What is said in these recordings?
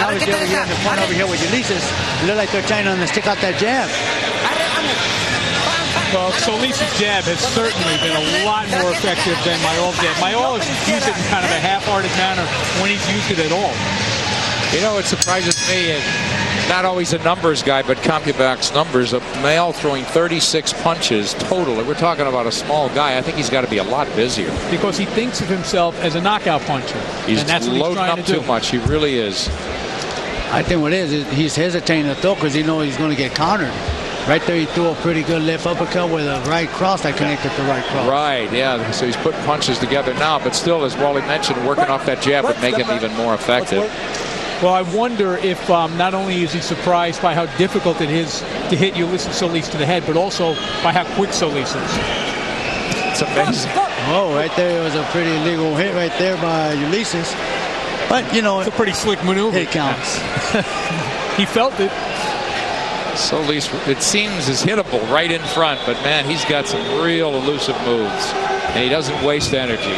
obviously over here in the front over here with Ulises, it looked like they're trying to stick out that jab. Well, Solis's jab has certainly been a lot more effective than Mayol's jab. Mayol has used it in kind of a half-hearted manner when he's used it at all. You know, it surprises me, and not always a numbers guy, but CompuBox numbers, Mayol throwing 36 punches total. We're talking about a small guy. I think he's got to be a lot busier. Because he thinks of himself as a knockout puncher. He's and that's what he's loading trying up to do. too much. He really is. I think what it is he's hesitating to throw because he knows he's going to get countered. Right there, he threw a pretty good left uppercut with a right cross that connected the right cross. Right, yeah. So he's putting punches together now, but still, as Wally mentioned, working off that jab would make him even more effective. Well, I wonder if not only is he surprised by how difficult it is to hit Ulises Solís to the head, but also by how quick Solís is. It's amazing. Oh, right there was a pretty legal hit right there by Ulises. But, you know, it's a pretty slick maneuver. It counts. He felt it. Solís, it seems, is hittable right in front, but man, he's got some real elusive moves, and he doesn't waste energy.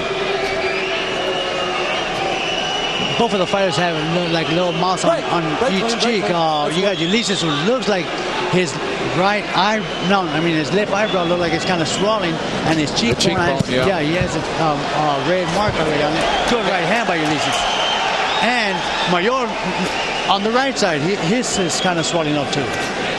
Both of the fighters have like little mouse on each cheek. You got Ulises, who looks like his his left eyebrow looks like it's kind of swelling, and his cheekbone, yeah, he has a red mark already on it. Good right hand by Ulises. And Mayol on the right side, his is kind of swelling up too.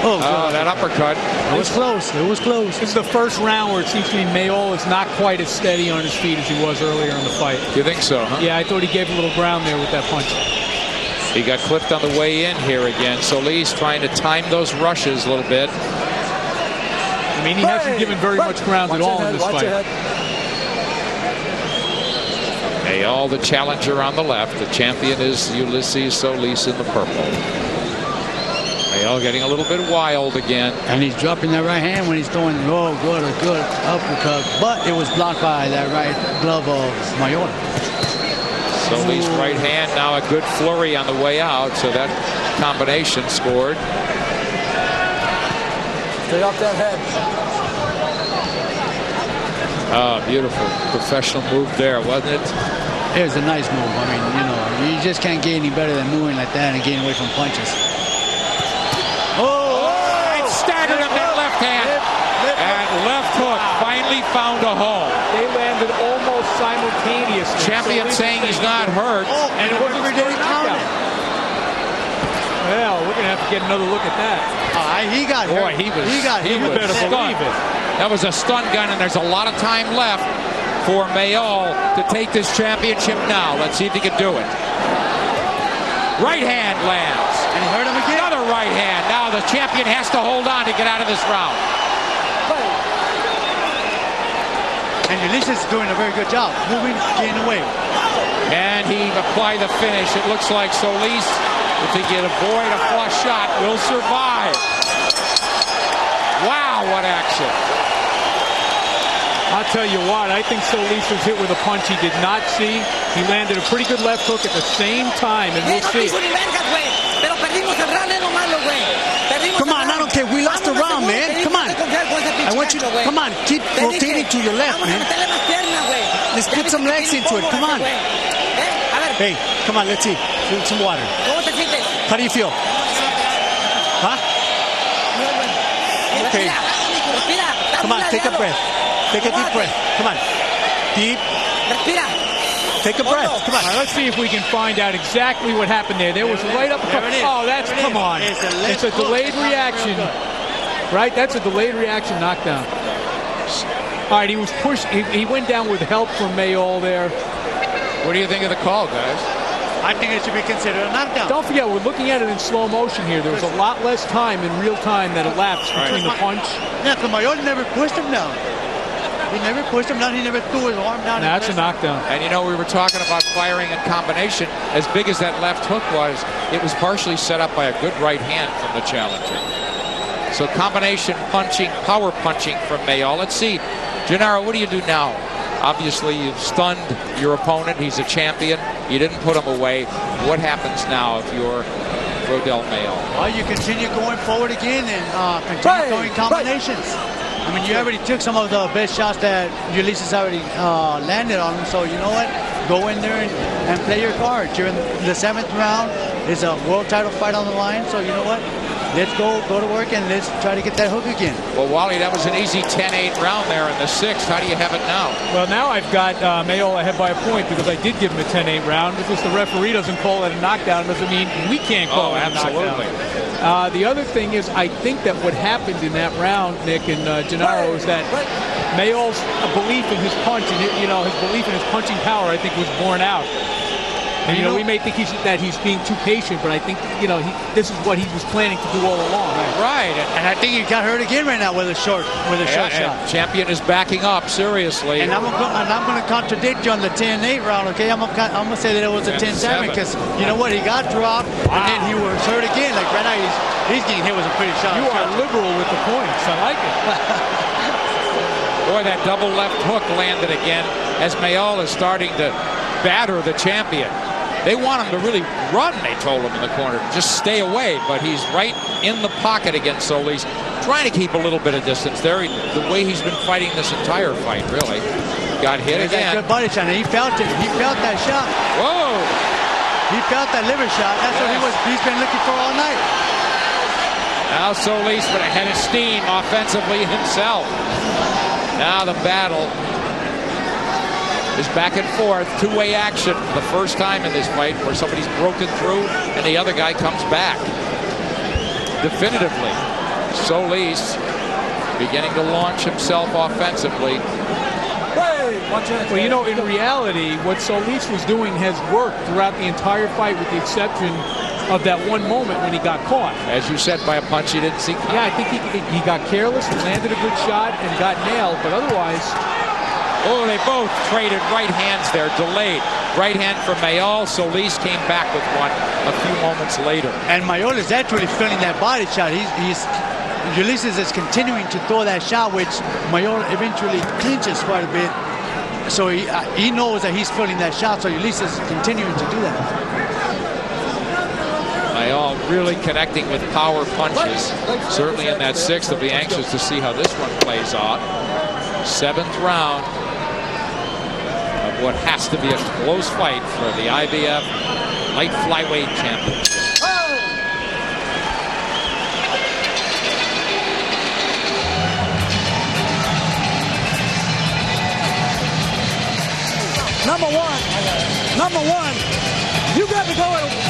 Oh, that uppercut. It was close. It was close. This is the first round where it seems to me Mayol is not quite as steady on his feet as he was earlier in the fight. You think so, huh? Yeah, I thought he gave a little ground there with that punch. He got clipped on the way in here again. Solís trying to time those rushes a little bit. I mean, he hasn't given very much ground at all in this fight. Mayol, the challenger, on the left. The champion is Ulises Solís in the purple. Mayol getting a little bit wild again. And he's dropping that right hand when he's throwing a good uppercut. But it was blocked by that right glove of Mayol. Solís' right hand, now a good flurry on the way out. So that combination scored. Stay off that head. Oh, beautiful professional move there, wasn't it? It was a nice move. I mean, you know, you just can't get any better than moving like that and getting away from punches. It staggered him that left hand. And left hook finally found a home. They landed almost simultaneously. Champion saying he's not hurt. And it wasn't really knockout. Well, we're going to have to get another look at that. He got hurt. Boy, he was better believe it. That was a stun gun, and there's a lot of time left for Mayol to take this championship now. Let's see if he can do it. Right hand lands. And he hurt him again. Another right hand. Now the champion has to hold on to get out of this round. And Ulises is doing a very good job, moving, getting away. And he applied the finish. It looks like Solís, if he can avoid a flush shot, will survive. Wow, what action. I'll tell you what, I think Solís was hit with a punch he did not see. He landed a pretty good left hook at the same time, and we'll see. Come on, I don't care. We lost the round, man. Come on. I want you to, come on, keep rotating to your left, man. Let's put some legs into it. Come on. Hey, come on, let's see. Drink some water. How do you feel? Huh? Okay. Come on, take a breath. Take a deep breath. Come on. Deep. Take a breath. Come on. All right, let's see if we can find out exactly what happened there. There was right up. Oh, that's, come on. It's a delayed reaction. Right? That's a delayed reaction knockdown. All right, he was pushed. He went down with help from Mayol there. What do you think of the call, guys? I think it should be considered a knockdown. Don't forget, we're looking at it in slow motion here. There was a lot less time in real time that elapsed between the punch. Yeah, because Mayol never pushed him down. He never pushed him down. He never threw his arm down. That's a knockdown. And you know, we were talking about firing in combination. As big as that left hook was, it was partially set up by a good right hand from the challenger. So combination punching, power punching from Mayol. Let's see. Gennaro, what do you do now? Obviously, you've stunned your opponent. He's a champion. You didn't put him away. What happens now if you're Rodel Mayol? Well, you continue going forward again and continue throwing combinations. I mean, you already took some of the best shots that Ulises already landed on him. So, you know what? Go in there and play your cards. You're in the 7th round. It's a world title fight on the line, so you know what? Let's go to work and let's try to get that hook again. Well, Wally, that was an easy 10-8 round there in the 6th. How do you have it now? Well, now I've got Mayol ahead by a point because I did give him a 10-8 round. Because the referee doesn't call it a knockdown doesn't mean we can't call it a knockdown. The other thing is, I think that what happened in that round, Nick and Gennaro, is that Mayol's belief in his punch and his belief in his punching power, I think, was borne out. And, we may think that he's being too patient, but I think, this is what he was planning to do all along. Right. And I think he got hurt again right now with a short shot. Champion is backing up, seriously. And I'm going to contradict you on the 10-8 round, okay? I'm going to say that it was a 10-7 because, you know what, he got dropped, and then he was hurt again. Like right now, he's getting hit with a pretty shot. You are liberal with the points. I like it. Boy, that double left hook landed again as Mayol is starting to batter the champion. They want him to really run, they told him in the corner. Just stay away, but he's right in the pocket against Solís, trying to keep a little bit of distance there. The way he's been fighting this entire fight, really. Got hit again. Good body shot. He felt it. He felt that shot. Whoa! He felt that liver shot. That's what he's been looking for all night. Now Solís with a head of steam offensively himself. Now the battle is back and forth, two-way action. The first time in this fight where somebody's broken through and the other guy comes back. Definitively, Solís beginning to launch himself offensively. Well, in reality, what Solís was doing has worked throughout the entire fight with the exception of that one moment when he got caught. As you said, by a punch he didn't see coming. Yeah, I think he got careless, landed a good shot, and got nailed, but otherwise... Oh, they both traded right hands there, delayed. Right hand from Mayol. Solís came back with one a few moments later. And Mayol is actually feeling that body shot. Ulises is continuing to throw that shot, which Mayol eventually clinches quite a bit. So he knows that he's feeling that shot, so Ulises is continuing to do that. Mayol really connecting with power punches. Certainly in that 6th, they'll be anxious to see how this one plays out. 7th round. What has to be a close fight for the IBF light flyweight championship. Number one, you got to go.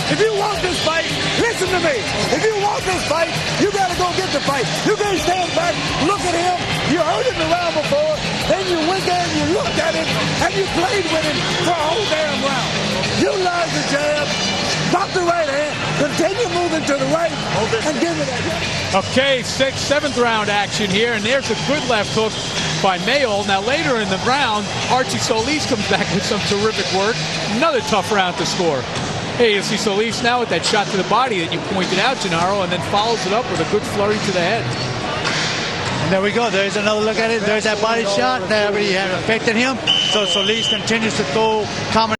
If you want this fight, listen to me. If you want this fight, you got to go get the fight. You can't stand back, look at him. You heard him around before. Then you went there and you looked at him and you played with him for a whole damn round. Utilize the jab, drop the right hand, continue moving to the right, and give it that. Okay, 7th round action here, and there's a good left hook by Mayol. Now later in the round, Archie Solís comes back with some terrific work. Another tough round to score. Hey, you see Solís now with that shot to the body that you pointed out, Gennaro, and then follows it up with a good flurry to the head. And there we go. There's another look at it. There's that body shot that already had affected him. So Solís continues to throw common